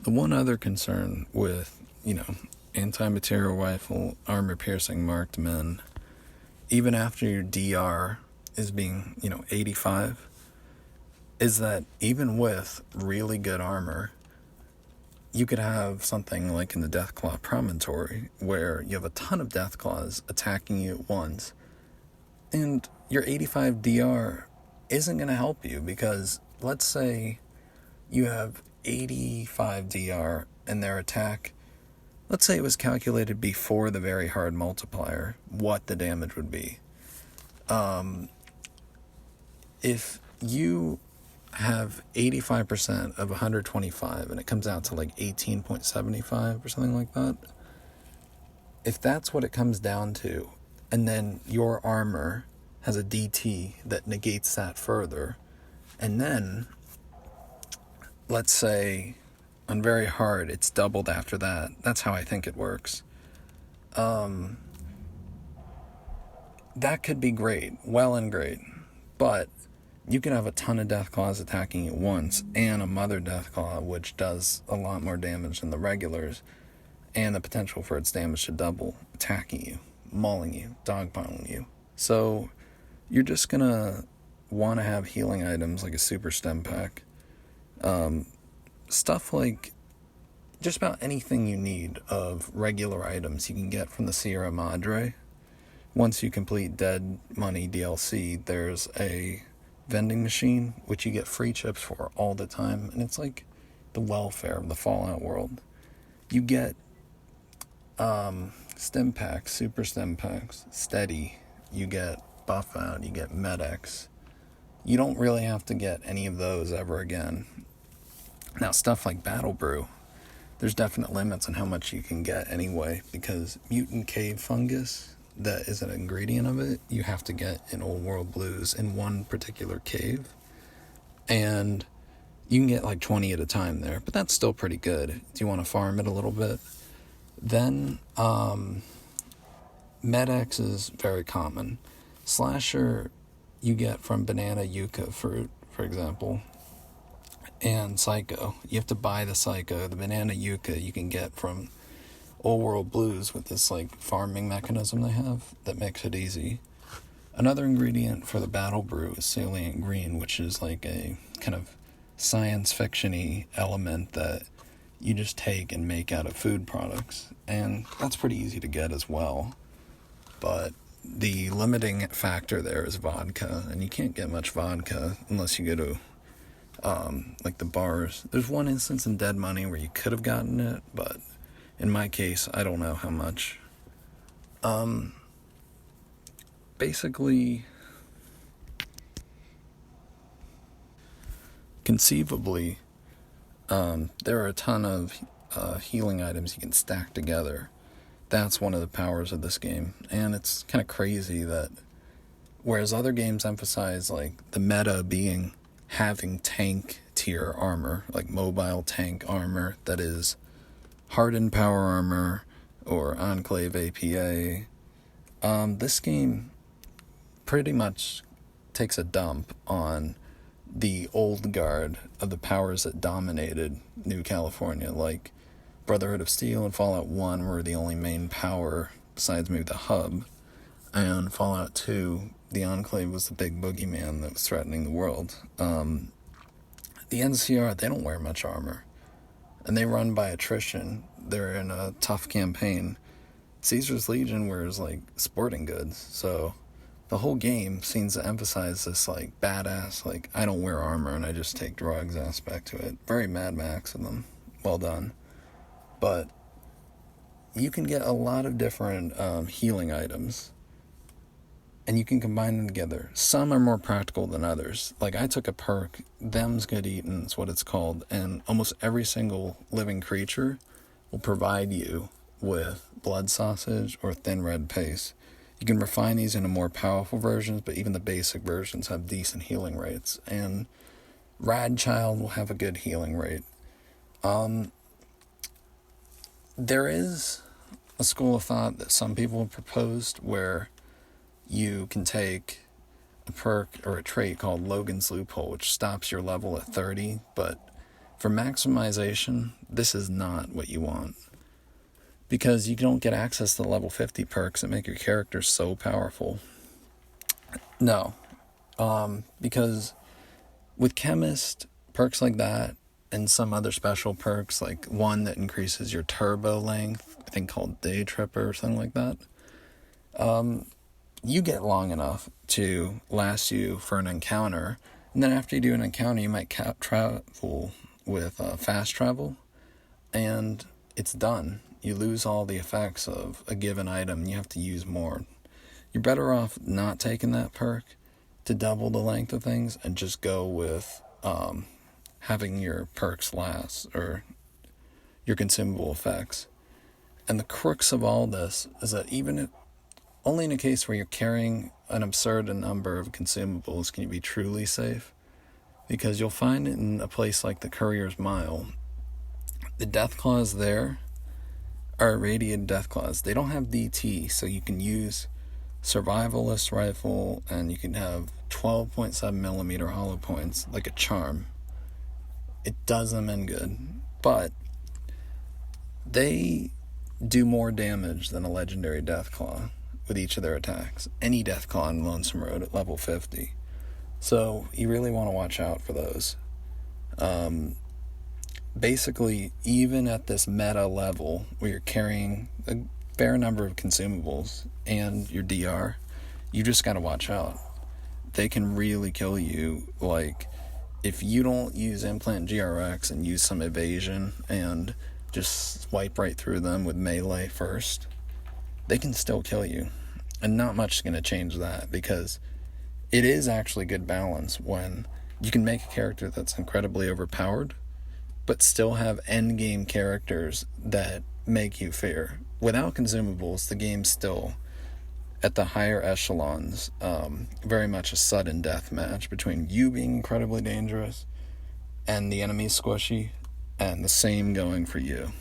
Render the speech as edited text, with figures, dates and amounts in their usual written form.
The one other concern with, anti-material rifle, armor-piercing marked men, even after your DR is being, 85, is that even with really good armor, you could have something like in the Deathclaw Promontory, where you have a ton of Deathclaws attacking you at once, and your 85 DR isn't going to help you, because let's say you have 85 DR and their attack, let's say it was calculated before the very hard multiplier, what the damage would be. If you have 85% of 125 and it comes out to like 18.75 or something like that, if that's what it comes down to, and then your armor has a DT that negates that further, and then let's say on very hard it's doubled after that, that's how I think it works, that could be great, well and great, but you can have a ton of Deathclaws attacking you at once, and a Mother Deathclaw, which does a lot more damage than the regulars, and the potential for its damage to double, attacking you, mauling you, dogpiling you. So you're just gonna want to have healing items like a super stem pack. Stuff like just about anything you need of regular items you can get from the Sierra Madre. Once you complete Dead Money DLC, there's a vending machine which you get free chips for all the time, and it's like the welfare of the Fallout world. You get stem packs, super stem packs, steady, you get buff out, you get medics. You don't really have to get any of those ever again. Now, stuff like Battle Brew, there's definite limits on how much you can get anyway, because mutant cave fungus, that is an ingredient of it, you have to get in Old World Blues in one particular cave, and you can get like 20 at a time there, but that's still pretty good. Do you want to farm it a little bit? Then Med-X is very common. Slasher you get from banana yucca fruit, for example, and Psycho. You have to buy the Psycho. The banana yucca you can get from Old World Blues with this like farming mechanism they have that makes it easy. Another ingredient for the Battle Brew is salient green, which is like a kind of science fiction-y element that you just take and make out of food products, and that's pretty easy to get as well. But the limiting factor there is vodka, and you can't get much vodka unless you go to like the bars. There's one instance in Dead Money where you could have gotten it, but in my case, I don't know how much. Basically, conceivably, there are a ton of healing items you can stack together. That's one of the powers of this game, and it's kind of crazy that whereas other games emphasize like the meta being having tank tier armor, like mobile tank armor that is hardened power armor or Enclave APA, this game pretty much takes a dump on the old guard of the powers that dominated New California. Like Brotherhood of Steel and Fallout 1 were the only main power besides maybe the hub, and Fallout 2, the Enclave was the big boogeyman that was threatening the world. The NCR, they don't wear much armor, and they run by attrition. They're in a tough campaign. Caesar's Legion wears like sporting goods, so the whole game seems to emphasize this like badass, like I don't wear armor and I just take drugs aspect to it. Very Mad Max of them. Well done. But you can get a lot of different healing items, and you can combine them together. Some are more practical than others. Like I took a perk, Them's Good Eatin' is what it's called, and almost every single living creature will provide you with blood sausage or thin red paste. You can refine these into more powerful versions, but even the basic versions have decent healing rates, and Rad Child will have a good healing rate. There is a school of thought that some people have proposed where you can take a perk or a trait called Logan's Loophole, which stops your level at 30, but For maximization, this is not what you want. Because you don't get access to level 50 perks that make your character so powerful. No. Because with Chemist, perks like that, and some other special perks, like one that increases your turbo length, I think called Day Tripper or something like that, you get long enough to last you for an encounter. And then after you do an encounter, you might travel with fast travel, and it's done. You lose all the effects of a given item. You have to use more. You're better off not taking that perk to double the length of things and just go with having your perks last, or your consumable effects. And the crux of all this is that even if, only in a case where you're carrying an absurd number of consumables can you be truly safe. Because you'll find in a place like the Courier's Mile, the death claws there are irradiated death claws. They don't have DT, so you can use survivalist rifle and you can have 12.7 millimeter hollow points like a charm. It does them in good, but they do more damage than a legendary Deathclaw with each of their attacks. Any Deathclaw in Lonesome Road at level 50. So you really want to watch out for those. Basically, even at this meta level where you're carrying a fair number of consumables and your DR, you just got to watch out. They can really kill you. Like, if you don't use Implant GRX and use some evasion and just swipe right through them with melee first, they can still kill you. And not much is going to change that, because it is actually good balance when you can make a character that's incredibly overpowered but still have endgame characters that make you fear. Without consumables, the game's still, at the higher echelons, very much a sudden death match between you being incredibly dangerous and the enemy squishy, and the same going for you.